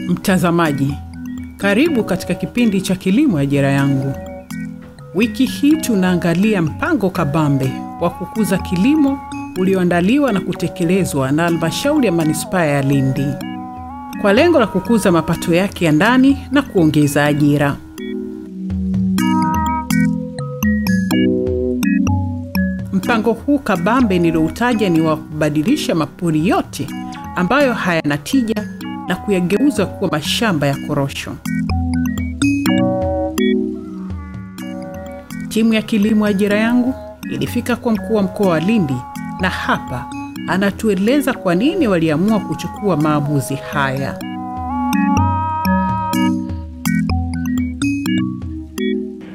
Mtazamaji, karibu katika kipindi cha Kilimo Ajira Yangu. Wiki hii tunaangalia mpango kabambe wa kukuza kilimo ulioandaliwa na kutekelezwa na Halmashauri ya Manispaa ya Lindi kwa lengo la kukuza mapato yake ya ndani na kuongeza ajira. Mpango huu kabambe nilioutaja ni wa kubadilisha mapori yote ambayo hayana tija na kuyageuza kuwa mashamba ya korosho. Timu ya Kilimo Ajira Yangu ilifika kwa mkuu wa mkoa wa Lindi, na hapa anatueleza kwa nini waliamua kuchukua maamuzi haya.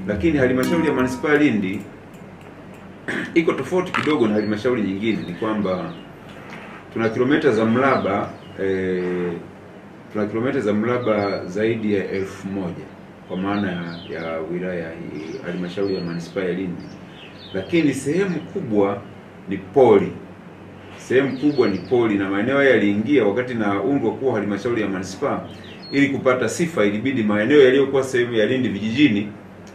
Lakini halmashauri ya Manispaa Lindi iko tofauti kidogo na halmashauri nyingine, ni kwamba tuna kilomita za mraba zaidi ya 1000 kwa maana ya wilaya hii halmashauri ya Manispaa ya Lindi. Lakini sehemu kubwa ni pori. Na maeneo haya yaliingia wakati na undwa kuwa halmashauri ya Manispaa. Ili kupata sifa ilibidi maeneo yaliyokuwa sehemu ya Lindi vijijini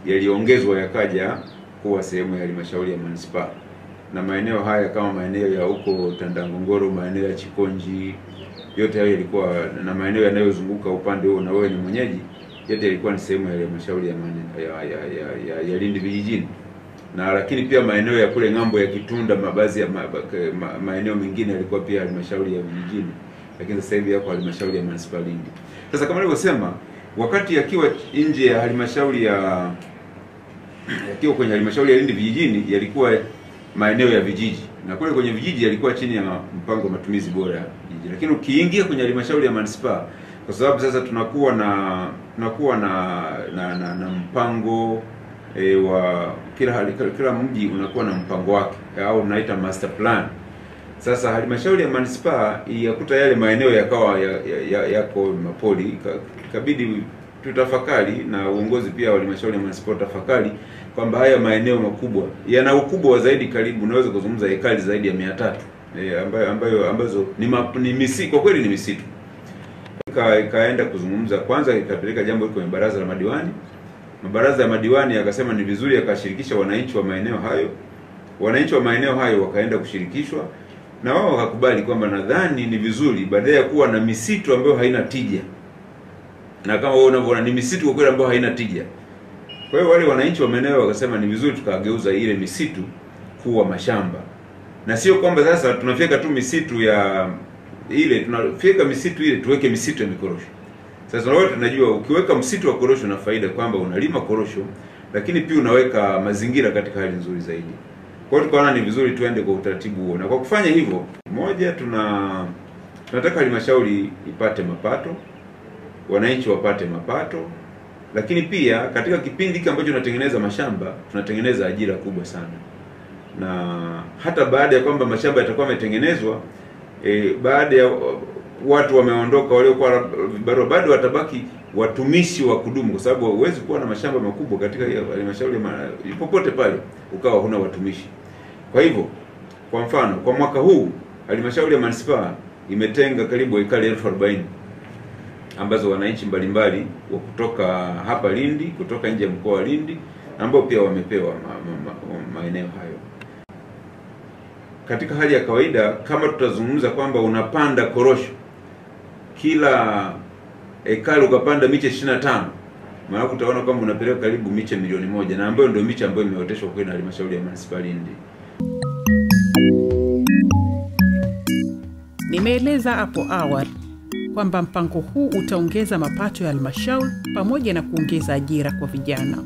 yaliongezwa yakaja kuwa sehemu ya halmashauri ya Manispaa. Na maeneo haya kama maeneo ya huko Tandangongoro, maeneo ya Chikonji, yote hayo yalikuwa na maeneo yanayozunguka upande huo na wewe ni mwenyeji, yote yalikuwa ni sehemu ya halmashauri ya Lindi vijijini. Na lakini pia maeneo ya kule ng'ambo ya Kitunda, mabazi ya maeneo mengine yalikuwa pia halmashauri ya vijijini, lakini sasa hivi yako halmashauri ya Manispaa Lindi. Sasa kama nilivyosema, wakati yakiwa nje ya halmashauri yakiwa kwenye halmashauri ya Lindi vijijini, yalikuwa maeneo ya vijiji, na kule kwenye vijiji yalikuwa chini ya mpango wa matumizi bora ya vijiji. Lakini ukiingia kwenye halmashauri ya Manispaa, kwa sababu sasa tunakuwa na mpango wa kila mji unakuwa na mpango wake, au unaita master plan. Sasa halmashauri ya Manispaa yakuta yale maeneo yakawa yako mapori, ikabidi tutafakari, na uongozi pia wa halmashauri ya Manispaa tafakari kwamba haya maeneo makubwa yana ukubwa wa zaidi, karibu unaweza kuzungumza ekari zaidi ya 300, ambazo ni misitu, kwa kweli ni misitu. Ikaenda kuzungumza, kwanza ikapeleka jambo hilo kwenye baraza la madiwani. Mabaraza ya madiwani yakasema ni vizuri yakashirikisha wananchi wa maeneo hayo. Wananchi wa maeneo hayo wakaenda kushirikishwa, na wao wakakubali kwamba nadhani ni vizuri baada ya kuwa na misitu ambayo haina tija, na kama wewe unavyoona ni misitu kwa kweli ambayo haina tija. Kwa hiyo wale wananchi wa maeneo wakasema ni vizuri tukageuza ile misitu kuwa mashamba. Na sio kwamba sasa tunafyeka tu misitu ya ile, tunafyeka misitu ile tuweke misitu ya mikorosho. Sasa wote tunajua ukiweka msitu wa korosho na faida kwamba unalima korosho, lakini pia unaweka mazingira katika hali nzuri zaidi. Kwa hiyo tukaona ni vizuri tuende kwa utaratibu huo. Na kwa kufanya hivyo, moja, tunataka halmashauri ipate mapato, wananchi wapate mapato, lakini pia katika kipindi hiki ambacho tunatengeneza mashamba, tunatengeneza ajira kubwa sana. Na hata baada ya kwamba mashamba yatakuwa yametengenezwa, baada ya watu wameondoka waliokuwa vibarua, bado watabaki watumishi wa kudumu, kwa sababu huwezi kuwa na mashamba makubwa katika halmashauri popote pale ukawa huna watumishi. Kwa hivyo, kwa mfano, kwa mwaka huu halmashauri ya Manispaa imetenga karibu ekari 40,000 ambazo wananchi mbalimbali wa kutoka hapa Lindi, kutoka nje ya mkoa wa Lindi, ambao pia wamepewa maeneo hayo. Katika hali ya kawaida, kama tutazungumza kwamba unapanda korosho kila ekari ukapanda miche 25, maana utaona kwamba unapeleka karibu miche 1,000,000, na ambayo ndio miche ambayo imeoteshwa kwa halmashauri ya Manispaa Lindi. Nimeeleza hapo awali kwamba mpango huu utaongeza mapato ya halmashauri pamoja na kuongeza ajira kwa vijana.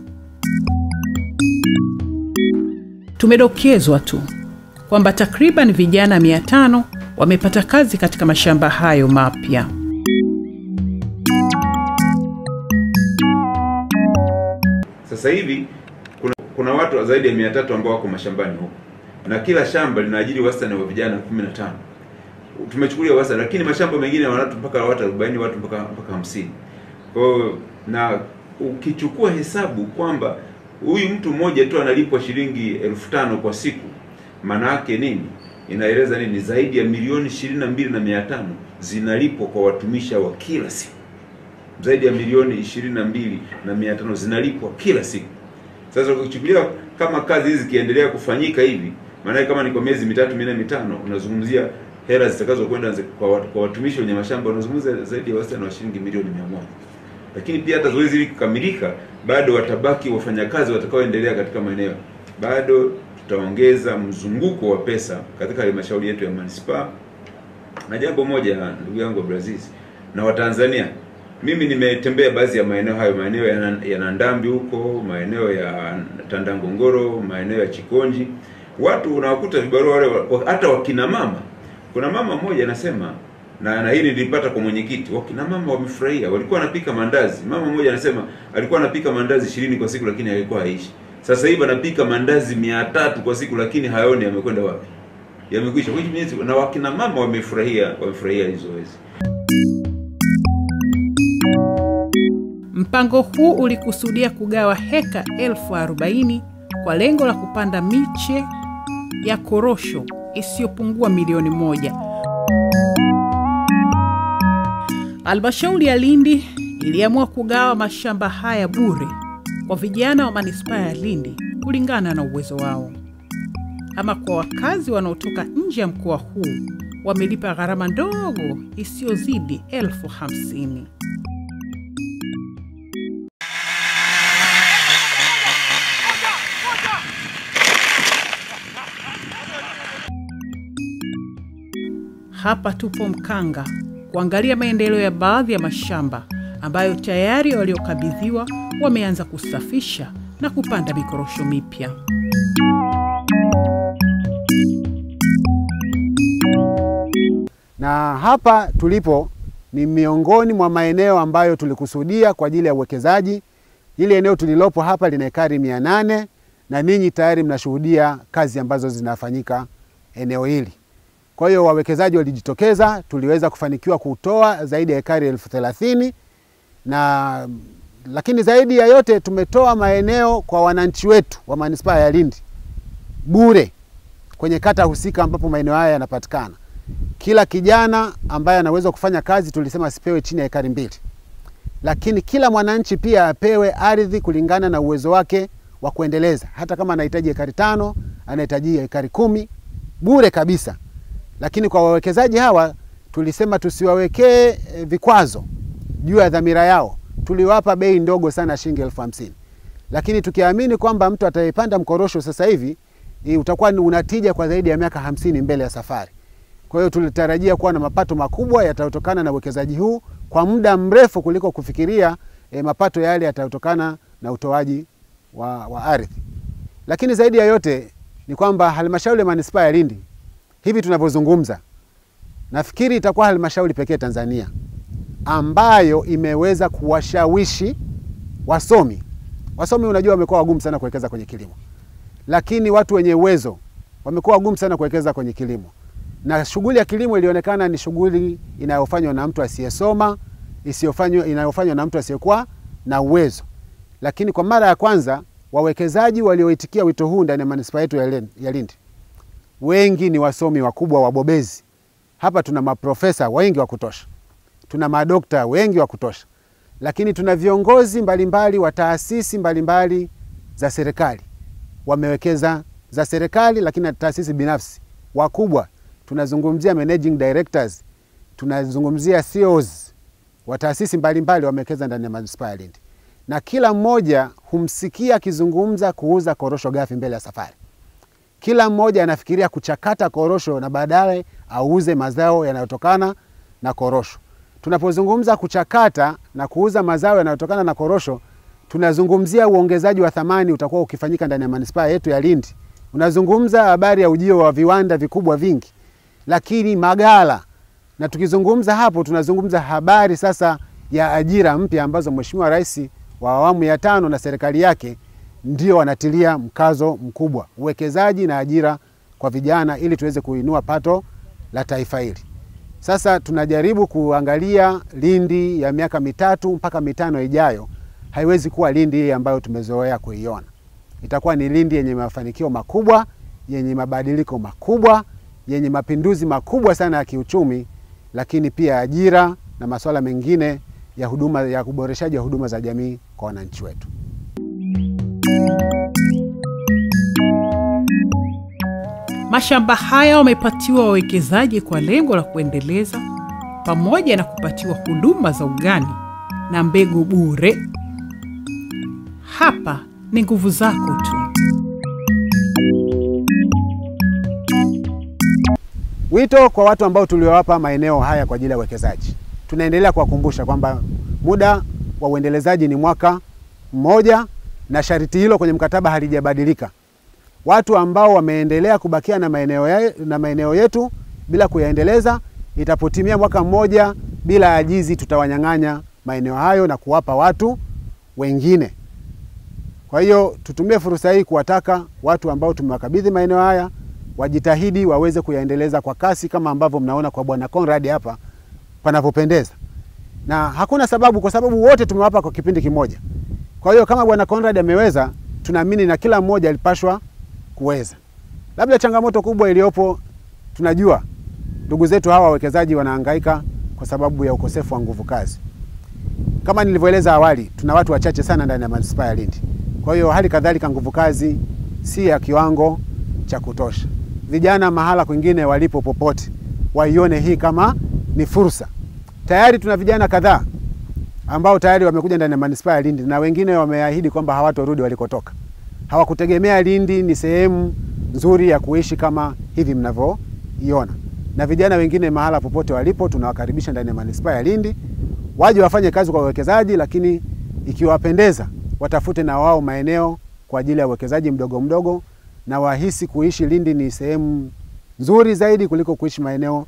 Tumedokezwa tu kwamba takriban vijana 500 wamepata kazi katika mashamba hayo mapya. Sasa hivi kuna watu zaidi ya 300 ambao wako mashambani huko. na kila shamba linaajiri wastani wa vijana 15. Tumechukulia wastani, lakini mashamba mengine watu mpaka watu 40, watu mpaka 50. Kwa hiyo na ukichukua hesabu kwamba huyu mtu mmoja tu analipwa shilingi 1500 kwa siku, maana yake nini? Inaeleza nini? Zaidi ya milioni 22,500 zinalipwa kwa watumishi wa kila siku. Zaidi ya milioni 22,500 zinalipwa kila siku. Sasa ukichukulia kama kazi hizi zikiendelea kufanyika hivi, maana kama ni kwa miezi 3, 4, 5, unazungumzia hela zitakazokwenda kwa watumishi wenye mashamba, unazungumzia zaidi ya wastani wa shilingi milioni 100. Lakini pia hata zoezi hili kukamilika, bado watabaki wafanyakazi watakaoendelea katika maeneo. Bado tutaongeza mzunguko wa pesa katika halmashauri yetu ya manispaa. Na jambo moja, ndugu yangu Brazil na Watanzania, mimi nimetembea baadhi ya maeneo hayo, maeneo ya Nandambi huko, maeneo ya Tandangongoro, maeneo ya Chikonji. Watu unawakuta vibarua wale, hata wakina mama. Kuna mama mmoja anasema, na hili nilipata kwa mwenyekiti, wakina mama wamefurahia, walikuwa wanapika mandazi. Mama mmoja anasema alikuwa anapika mandazi 20 kwa siku lakini haikuwa haishi. Sasa hivi anapika mandazi 300 kwa siku lakini hayaoni yamekwenda wapi. Yamekwisha. Which means na wakina mama wamefurahia hizo zoezi. Mpango huu ulikusudia kugawa heka 40,000 kwa lengo la kupanda miche ya korosho isiyopungua milioni 1. Halmashauri ya Lindi iliamua kugawa mashamba haya bure kwa vijana wa manispaa ya Lindi kulingana na uwezo wao. Ama kwa wakazi wanaotoka nje ya mkoa huu, wamelipa gharama ndogo isiyozidi 50,000. Hapa tupo Mkanga kuangalia maendeleo ya baadhi ya mashamba ambayo tayari waliokabidhiwa wameanza kusafisha na kupanda mikorosho mipya. Na hapa tulipo ni miongoni mwa maeneo ambayo tulikusudia kwa ajili ya uwekezaji. Ile eneo tulilopo hapa lina ekari 800 na ninyi tayari mnashuhudia kazi ambazo zinafanyika eneo hili. Kwa hiyo wawekezaji walijitokeza, tuliweza kufanikiwa kutoa zaidi ya ekari 30,000 na lakini zaidi ya yote tumetoa maeneo kwa wananchi wetu wa manispaa ya Lindi bure kwenye kata husika ambapo maeneo haya yanapatikana. Kila kijana ambaye anaweza kufanya kazi tulisema asipewe chini ya ekari 2. Lakini kila mwananchi pia apewe ardhi kulingana na uwezo wake wa kuendeleza. Hata kama anahitaji ekari 5, anahitaji ekari 10, bure kabisa. Lakini kwa wawekezaji hawa tulisema tusiwawekee vikwazo juu ya dhamira yao. Tuliwapa bei ndogo sana shilingi 50,000. Lakini tukiamini kwamba mtu atayepanda mkorosho sasa hivi utakuwa unatija kwa zaidi ya miaka 50 mbele ya safari. Kwa hiyo tulitarajia kuwa na mapato makubwa yatatokana na uwekezaji huu kwa muda mrefu kuliko kufikiria mapato yale yatatokana na utoaji wa ardhi. Lakini zaidi ya yote ni kwamba halmashauri ya manispaa ya Lindi hivi tunavyozungumza, nafikiri itakuwa halmashauri pekee Tanzania ambayo imeweza kuwashawishi wasomi. Wasomi unajua wamekuwa wagumu sana kuwekeza kwenye kilimo. Lakini watu wenye uwezo wamekuwa wagumu sana kuwekeza kwenye kilimo. Na shughuli ya kilimo ilionekana ni shughuli inayofanywa na mtu asiyesoma, inayofanywa na mtu asiyekuwa na uwezo. Lakini kwa mara ya kwanza wawekezaji walioitikia wito huu ndani ya manispaa yetu ya Lindi wengi ni wasomi wakubwa wabobezi. Hapa tuna maprofesa wengi wa kutosha. Tuna madokta wengi wa kutosha. Lakini tuna viongozi mbalimbali wa taasisi mbalimbali za serikali. Wamewekeza za serikali lakini na taasisi binafsi wakubwa. Tunazungumzia managing directors, tunazungumzia CEOs wa taasisi mbalimbali wamewekeza ndani ya manispaa ya Lindi. Na kila mmoja humsikia akizungumza kuuza korosho ghafi mbele ya safari. Kila mmoja anafikiria kuchakata korosho na baadaye auze mazao yanayotokana na korosho. Tunapozungumza kuchakata na kuuza mazao yanayotokana na korosho, tunazungumzia uongezaji wa thamani utakuwa ukifanyika ndani ya manispaa yetu ya Lindi. Unazungumza habari ya ujio wa viwanda vikubwa vingi, lakini magala. Na tukizungumza hapo tunazungumza habari sasa ya ajira mpya ambazo Mheshimiwa Rais wa awamu ya 5 na serikali yake ndio wanatilia mkazo mkubwa, uwekezaji na ajira kwa vijana ili tuweze kuinua pato la taifa hili. Sasa tunajaribu kuangalia Lindi ya miaka 3 mpaka 5 ijayo. Haiwezi kuwa Lindi ambayo tumezoea kuiona. Itakuwa ni Lindi yenye mafanikio makubwa, yenye mabadiliko makubwa, yenye mapinduzi makubwa sana ya kiuchumi, lakini pia ajira na masuala mengine ya huduma ya kuboreshaji wa huduma za jamii kwa wananchi wetu. Mashamba haya wamepatiwa wawekezaji kwa lengo la kuendeleza pamoja na kupatiwa huduma za ugani na mbegu bure. Hapa ni nguvu zako tu. Wito kwa watu ambao tuliowapa maeneo haya kwa ajili ya uwekezaji. Tunaendelea kuwakumbusha kwamba muda wa uendelezaji ni mwaka mmoja na sharti hilo kwenye mkataba halijabadilika. Watu ambao wameendelea kubakia na maeneo yetu bila kuyaendeleza, itapotimia mwaka mmoja bila ajizi tutawanyang'anya maeneo hayo na kuwapa watu wengine. Kwa hiyo tutumie fursa hii kuwataka watu ambao tumewakabidhi maeneo haya wajitahidi waweze kuyaendeleza kwa kasi kama ambavyo mnaona kwa Bwana Conrad hapa panapopendeza. Na hakuna sababu, kwa sababu wote tumewapa kwa kipindi kimoja. Kwa hiyo kama Bwana Conrad ameweza, tunaamini na kila mmoja alipashwa kuweza. Labda changamoto kubwa iliyopo, tunajua ndugu zetu hawa wawekezaji wanahangaika kwa sababu ya ukosefu wa nguvu kazi. Kama nilivyoeleza awali, tuna watu wachache sana ndani ya manispaa ya Lindi. Kwa hiyo hali kadhalika nguvu kazi si ya kiwango cha kutosha. Vijana mahala kwingine walipo popote waione hii kama ni fursa. Tayari tuna vijana kadhaa ambao tayari wamekuja ndani ya manispaa ya Lindi na wengine wameahidi kwamba hawatorudi walikotoka. Hawakutegemea Lindi ni sehemu nzuri ya kuishi kama hivi mnavyoiona. Na vijana wengine mahala popote walipo tunawakaribisha ndani ya manispaa ya Lindi waje wafanye kazi kwa uwekezaji, lakini ikiwapendeza watafute na wao maeneo kwa ajili ya uwekezaji mdogo mdogo na wahisi kuishi Lindi ni sehemu nzuri zaidi kuliko kuishi maeneo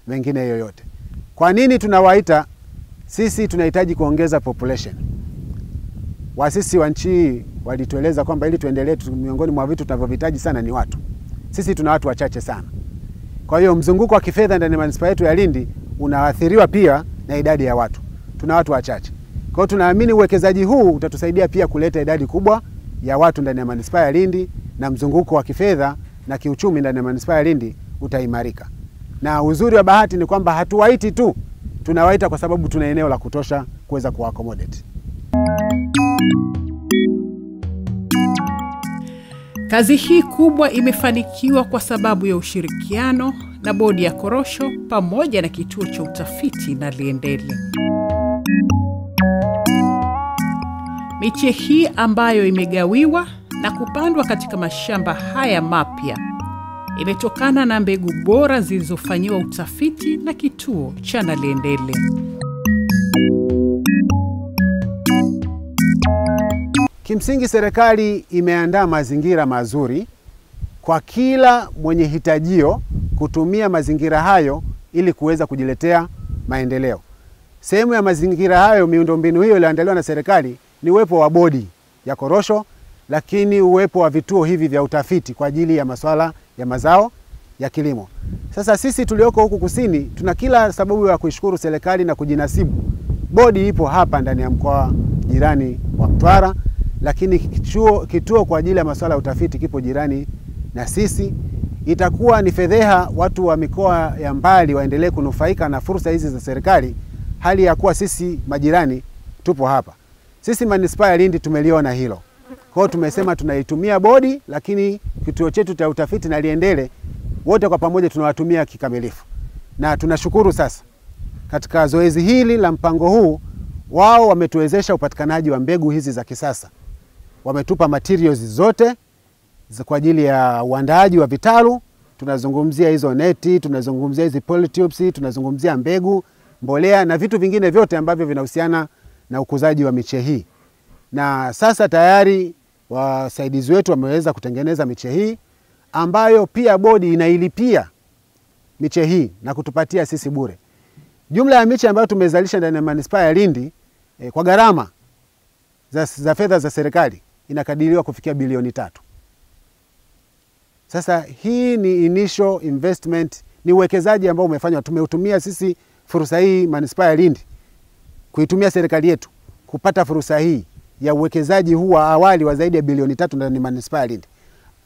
mengine yoyote. Kwa nini tunawaita? Sisi tunahitaji kuongeza population. Waasisi wa nchi walitueleza kwamba ili tuendelee, miongoni mwa vitu tunavyohitaji sana ni watu. Sisi tuna watu wachache sana. Kwa hiyo mzunguko wa kifedha ndani ya manispaa yetu ya Lindi unaathiriwa pia na idadi ya watu. Tuna watu wachache. Kwa hiyo tunaamini uwekezaji huu utatusaidia pia kuleta idadi kubwa ya watu ndani ya manispaa ya Lindi na mzunguko wa kifedha na kiuchumi ndani ya manispaa ya Lindi utaimarika. Na uzuri wa bahati ni kwamba hatuwaiti tu, tunawaita kwa sababu tuna eneo la kutosha kuweza kuaccommodate. Kazi hii kubwa imefanikiwa kwa sababu ya ushirikiano na bodi ya korosho pamoja na kituo cha utafiti na Liendele. Miche hii ambayo imegawiwa na kupandwa katika mashamba haya mapya imetokana na mbegu bora zilizofanyiwa utafiti na kituo cha Liendele. Kimsingi serikali imeandaa mazingira mazuri kwa kila mwenye hitajio kutumia mazingira hayo ili kuweza kujiletea maendeleo. Sehemu ya mazingira hayo, miundombinu hiyo iliyoandaliwa na serikali ni uwepo wa bodi ya korosho, lakini uwepo wa vituo hivi vya utafiti kwa ajili ya masuala ya mazao ya kilimo. Sasa sisi tulioko huku kusini tuna kila sababu ya kuishukuru serikali na kujinasibu. Bodi ipo hapa ndani ya mkoa jirani wa Mtwara, lakini kituo kwa ajili ya masuala ya utafiti kipo jirani na sisi. Itakuwa ni fedheha watu wa mikoa ya mbali waendelee kunufaika na fursa hizi za serikali, hali ya kuwa sisi majirani tupo hapa. Sisi manispaa ya Lindi tumeliona hilo. Kwa hiyo tumesema tunaitumia bodi, lakini kituo chetu cha utafiti na Liendele wote kwa pamoja tunawatumia kikamilifu. Na tunashukuru sasa katika zoezi hili la mpango huu, wao wametuwezesha upatikanaji wa mbegu hizi za kisasa. Wametupa materials zote kwa ajili ya uandaaji wa vitalu. Tunazungumzia hizo neti, tunazungumzia hizi polytubes, tunazungumzia mbegu, mbolea na vitu vingine vyote ambavyo vinahusiana na ukuzaji wa miche hii. Na sasa tayari wasaidizi wetu wameweza kutengeneza miche hii ambayo pia bodi inailipia miche hii na kutupatia sisi bure. Jumla ya miche ambayo tumezalisha ndani ya manispaa ya Lindi kwa gharama za fedha za serikali inakadiriwa kufikia bilioni 3. Sasa hii ni initial investment, ni uwekezaji ambao umefanywa. Tumeutumia sisi fursa hii manispaa ya Lindi, kuitumia serikali yetu kupata fursa hii ya uwekezaji huu wa awali wa zaidi ya bilioni 3 ndani manispaa ya Lindi,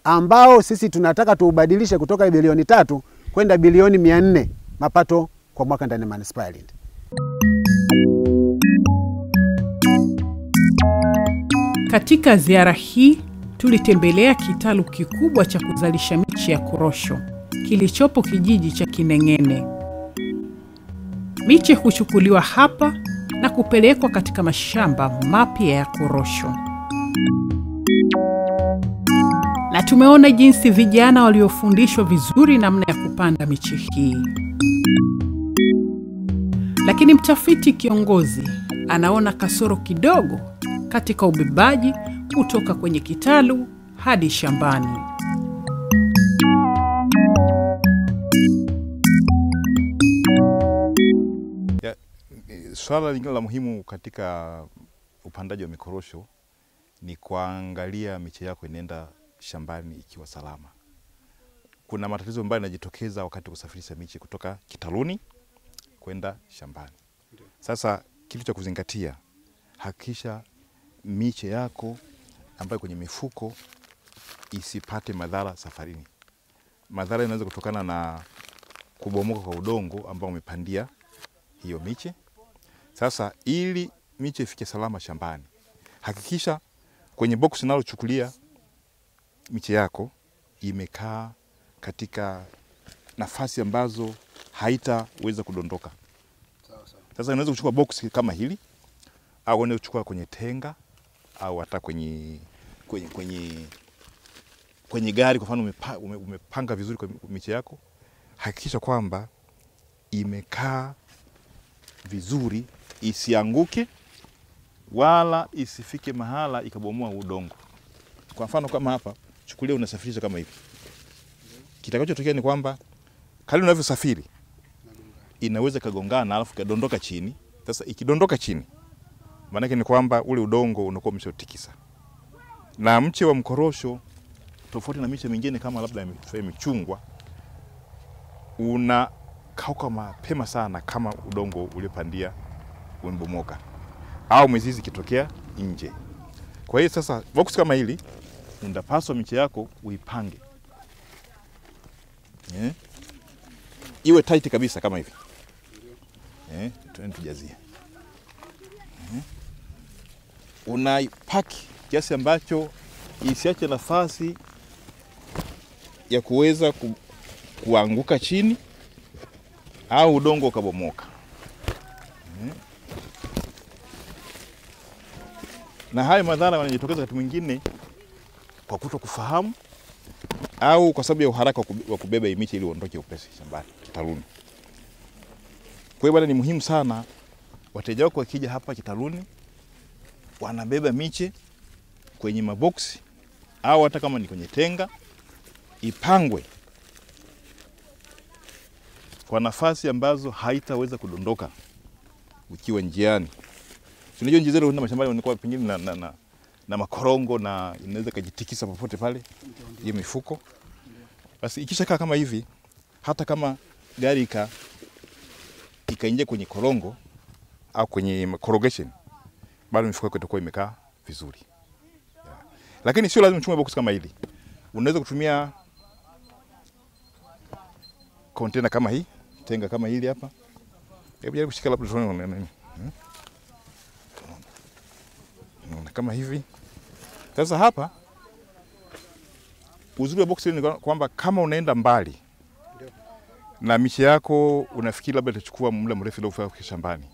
ambao sisi tunataka tuubadilishe kutoka bilioni 3 kwenda bilioni 400 mapato kwa mwaka ndani manispaa ya Lindi. Katika ziara hii tulitembelea kitalu kikubwa cha kuzalisha miche ya korosho kilichopo kijiji cha Kineng'ene. Miche huchukuliwa hapa na kupelekwa katika mashamba mapya ya korosho. Na tumeona jinsi vijana waliofundishwa vizuri namna ya kupanda miche hii. Lakini mtafiti kiongozi anaona kasoro kidogo katika ubebaji kutoka kwenye kitalu hadi shambani. Swala lingine la muhimu katika upandaji wa mikorosho ni kuangalia miche yako inaenda shambani ikiwa salama. Kuna matatizo ambayo yanajitokeza wakati kusafirisha miche kutoka kitaluni kwenda shambani. Sasa kitu cha kuzingatia, hakikisha miche yako ambayo kwenye mifuko isipate madhara safarini. Madhara yanaweza kutokana na kubomoka kwa udongo ambao umepandia hiyo miche. Sasa ili miche ifike salama shambani, hakikisha kwenye box unalochukulia miche yako imekaa katika nafasi ambazo haitaweza kudondoka. Sasa unaweza kuchukua box kama hili, au unaweza kuchukua kwenye tenga, au hata kwenye gari. Kwa mfano umepanga vizuri kwa miche yako, hakikisha kwamba imekaa vizuri, isianguke wala isifike mahala ikabomoa udongo. Kwa mfano kama hapa, chukulia unasafirisha kama hivi. Kitakachotokea ni kwamba kali unavyosafiri inaweza kagongana alafu kadondoka chini. Sasa ikidondoka chini, maana yake ni kwamba ule udongo unakuwa umeshotikisa. Na mche wa mkorosho tofauti na miche mingine kama labda michungwa, unakauka mapema sana kama udongo uliopandia umebomoka au mizizi kitokea nje. Kwa hiyo sasa box kama hili unapaswa miche yako uipange. Iwe tight kabisa kama hivi. Tujazie. Unaipaki kiasi ambacho isiache nafasi ya kuweza kuanguka chini au udongo ukabomoka. Na haya madhara yanajitokeza wakati mwingine kwa kutokufahamu au kwa sababu ya uharaka wa kubeba miche ili uondoke upesi shambani kitaluni. Kwa hiyo bwana, ni muhimu sana wateja wako wakija hapa kitaluni wanabeba miche kwenye maboksi au hata kama ni kwenye tenga, ipangwe kwa nafasi ambazo haitaweza kudondoka ukiwa njiani. Unajua njia zetu na mashambani unakuwa pengine na makorongo na inaweza kujitikisa popote pale hiyo mifuko. Basi ikishakaa kama hivi, hata kama gari ikaingia kwenye korongo au kwenye corrugation, bado mifuko yako itakuwa imekaa vizuri. Lakini sio lazima uchukue box kama hili. Unaweza kutumia container kama hii, tenga kama hili hapa. Hebu jaribu kushika labda tuone nini. Kama hivi. Sasa hapa uzuri wa box ni kwamba kama unaenda mbali na miche yako unafikiri labda itachukua muda mrefu ili ufike shambani,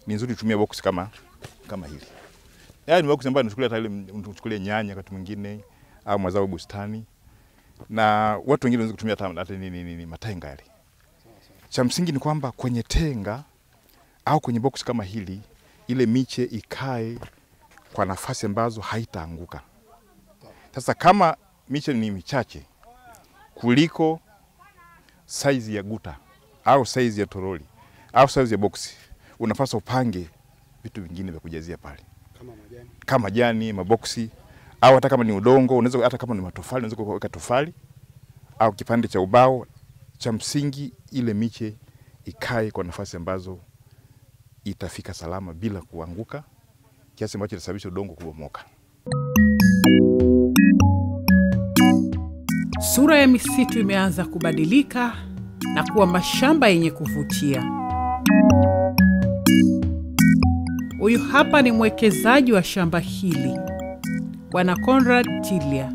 ni nzuri kutumia box kama hili. Yaani box ambayo unachukulia nyanya wakati mwingine au mazao bustani, na watu wengine wanaweza kutumia hata nini matenga yale. Cha msingi ni kwamba kwenye tenga au kwenye box kama hili, ile miche ikae kwa nafasi ambazo haitaanguka. Sasa kama miche ni michache kuliko size ya guta au size ya toroli au size ya box, unapaswa upange vitu vingine vya kujazia pale. Kama majani, maboksi, au hata kama ni udongo, unaweza hata kama ni matofali unaweza kuweka tofali au kipande cha ubao. Cha msingi ile miche ikae kwa nafasi ambazo itafika salama bila kuanguka, kiasi ambacho itasababisha udongo kubomoka. Sura ya misitu imeanza kubadilika na kuwa mashamba yenye kuvutia. Huyu hapa ni mwekezaji wa shamba hili, Bwana Conrad Tilia.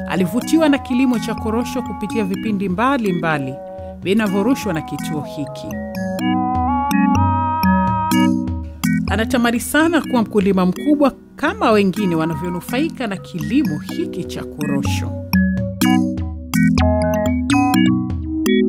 Alivutiwa na kilimo cha korosho kupitia vipindi mbalimbali vinavyorushwa na kituo hiki. Anatamani sana kuwa mkulima mkubwa kama wengine wanavyonufaika na kilimo hiki cha korosho.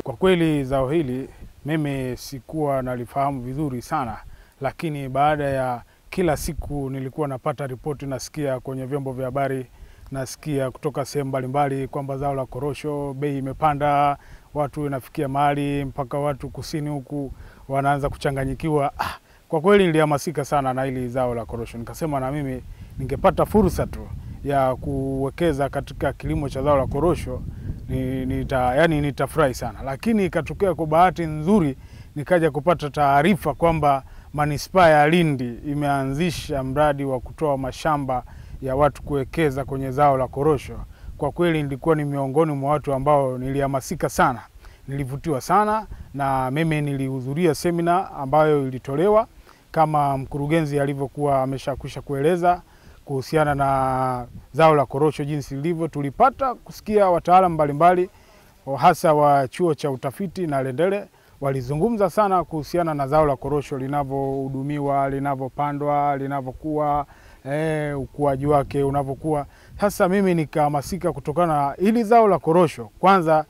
Kwa kweli zao hili mimi sikuwa nalifahamu vizuri sana, lakini baada ya kila siku nilikuwa napata ripoti, nasikia kwenye vyombo vya habari, nasikia kutoka sehemu mbalimbali kwamba zao la korosho bei imepanda, watu inafikia mahali mpaka watu kusini huku wanaanza kuchanganyikiwa. Kwa kweli nilihamasika sana na hili zao la korosho. Nikasema na mimi ningepata fursa tu ya kuwekeza katika kilimo cha zao la korosho, nitafurahi sana. Lakini ikatokea kwa bahati nzuri nikaja kupata taarifa kwamba Manispaa ya Lindi imeanzisha mradi wa kutoa mashamba ya watu kuwekeza kwenye zao la korosho. Kwa kweli nilikuwa ni miongoni mwa watu ambao nilihamasika sana, nilivutiwa sana, na mimi nilihudhuria semina ambayo ilitolewa kama mkurugenzi alivyokuwa ameshakwisha kueleza kuhusiana na zao la korosho jinsi lilivyo. Tulipata kusikia wataalamu mbalimbali hasa wa chuo cha utafiti na Lendele walizungumza sana kuhusiana na zao la korosho linavyohudumiwa, linavyopandwa, linavyokuwa, ukuaji wake unavyokuwa. Sasa mimi nikahamasika kutokana na hili zao la korosho. Kwanza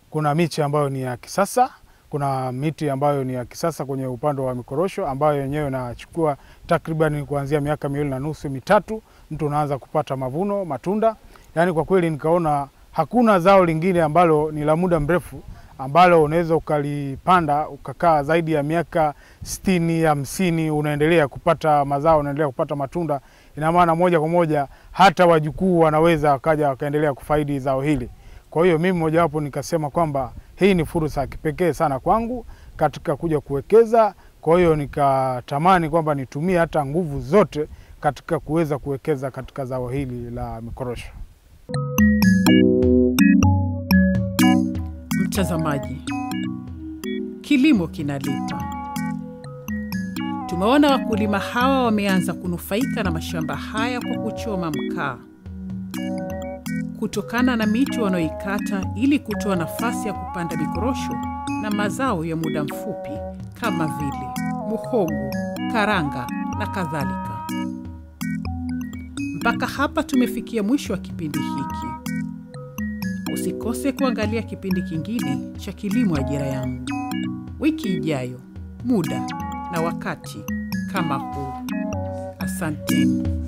kuna miche ambayo ni ya kisasa, kuna miti ambayo ni ya kisasa kwenye upande wa mikorosho ambayo yenyewe inachukua takriban kuanzia miaka 2.5 mitatu mtu unaanza kupata mavuno, matunda. Yaani kwa kweli nikaona hakuna zao lingine ambalo ni la muda mrefu ambalo unaweza ukalipanda ukakaa zaidi ya miaka 60, 50 unaendelea kupata mazao, unaendelea kupata matunda. Ina maana moja kwa moja hata wajukuu wanaweza wakaja wakaendelea kufaidi zao hili. Kwa hiyo mimi moja wapo nikasema kwamba hii ni fursa ya kipekee sana kwangu katika kuja kuwekeza. Kwa hiyo nikatamani kwamba nitumie hata nguvu zote katika kuweza kuwekeza katika zao hili la mikorosho. Mtazamaji, kilimo kinalipa. Tumeona wakulima hawa wameanza kunufaika na mashamba haya kwa kuchoma mkaa kutokana na miti wanaoikata ili kutoa nafasi ya kupanda mikorosho na mazao ya muda mfupi kama vile muhogo, karanga na kadhalika. Mpaka hapa tumefikia mwisho wa kipindi hiki. Usikose kuangalia kipindi kingine cha Kilimo Ajira Yangu wiki ijayo, muda na wakati kama huu. Asanteni.